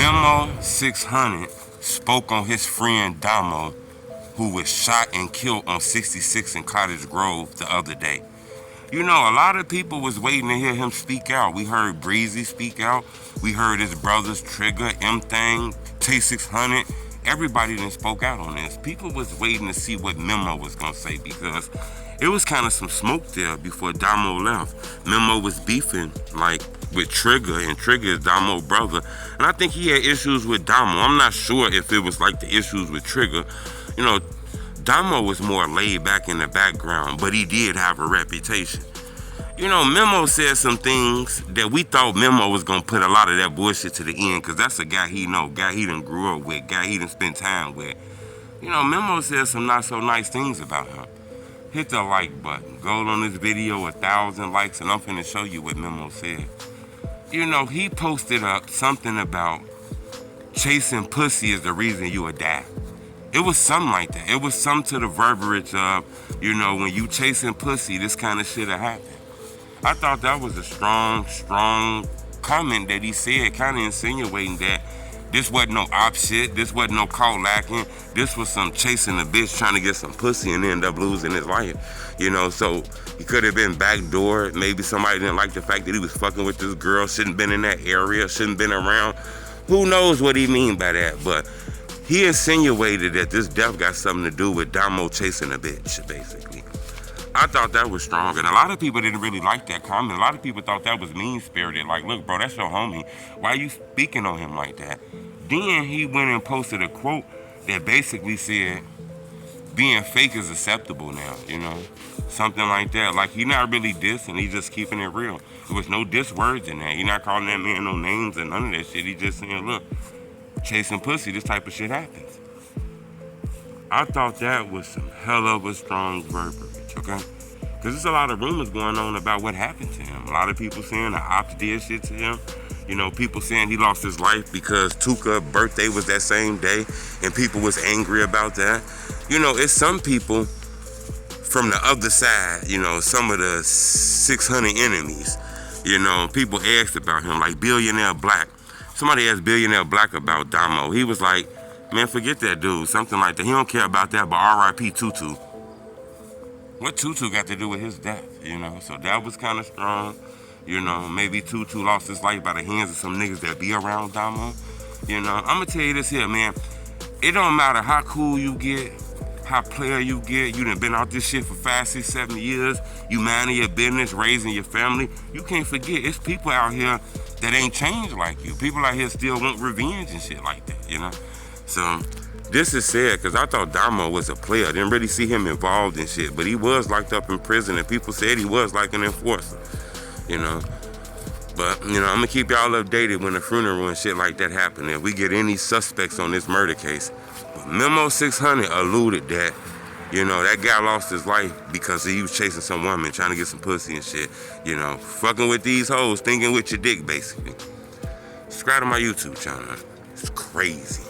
Memo 600 spoke on his friend Domo, who was shot and killed on 66 in Cottage Grove the other day. You know, a lot of people was waiting to hear him speak out. We heard Breezy speak out. We heard his brothers Trigger, M-Thing, T600. Everybody done spoke out on this. People was waiting to see what Memo was going to say because it was kind of some smoke there before Domo left. Memo was beefing, like, with Trigger, and Trigger is Domo's brother. And I think he had issues with Domo. I'm not sure if it was like the issues with Trigger. You know, Domo was more laid back in the background, but he did have a reputation. You know, Memo said some things that we thought Memo was going to put a lot of that bullshit to the end, because that's a guy he know, guy he done grew up with, guy he done spent time with. You know, Memo said some not so nice things about him. Hit the like button. Go on this video, 1,000 likes, and I'm finna show you what Memo said. You know, he posted up something about chasing pussy is the reason you would die. It was something like that. It was something to the verbiage of, you know, when you chasing pussy, this kind of shit will happen. I thought that was a strong comment that he said, kind of insinuating that this wasn't no op shit, this wasn't no call lacking, this was some chasing a bitch trying to get some pussy and end up losing his life. You know, so he could have been backdoored. Maybe somebody didn't like the fact that he was fucking with this girl, shouldn't been in that area, shouldn't been around. Who knows what he mean by that, but he insinuated that this death got something to do with Domo chasing a bitch, basically. I thought that was strong, and a lot of people didn't really like that comment. A lot of people thought that was mean-spirited. Like, look, bro, that's your homie. Why are you speaking on him like that? Then he went and posted a quote that basically said, being fake is acceptable now, you know? Something like that. Like, he not really dissing, he just keeping it real. There was no diss words in that. He not calling that man no names and none of that shit. He just saying, look, chasing pussy, this type of shit happens. I thought that was some hell of a strong verbiage, okay? Because there's a lot of rumors going on about what happened to him. A lot of people saying the ops did shit to him. You know, people saying he lost his life because Tuka's birthday was that same day, and people was angry about that. You know, it's some people from the other side, you know, some of the 600 enemies, you know, people asked about him, like Billionaire Black. Somebody asked Billionaire Black about Domo. He was like, man, forget that dude, something like that. He don't care about that, but R.I.P. Tutu. What Tutu got to do with his death, you know? So that was kind of strong. You know, maybe Tutu lost his life by the hands of some niggas that be around Domo. You know, I'm going to tell you this here, man. It don't matter how cool you get, how player you get. You done been out this shit for 5, 6, 7 years. You minding your business, raising your family. You can't forget, it's people out here that ain't changed like you. People out here still want revenge and shit like that, you know? So this is sad because I thought Domo was a player. I didn't really see him involved in shit, but he was locked up in prison and people said he was like an enforcer, you know. But, you know, I'm going to keep y'all updated when the funeral and shit like that happen. If we get any suspects on this murder case. But Memo 600 alluded that, you know, that guy lost his life because he was chasing some woman, trying to get some pussy and shit. You know, fucking with these hoes, thinking with your dick, basically. Subscribe to my YouTube channel. It's crazy.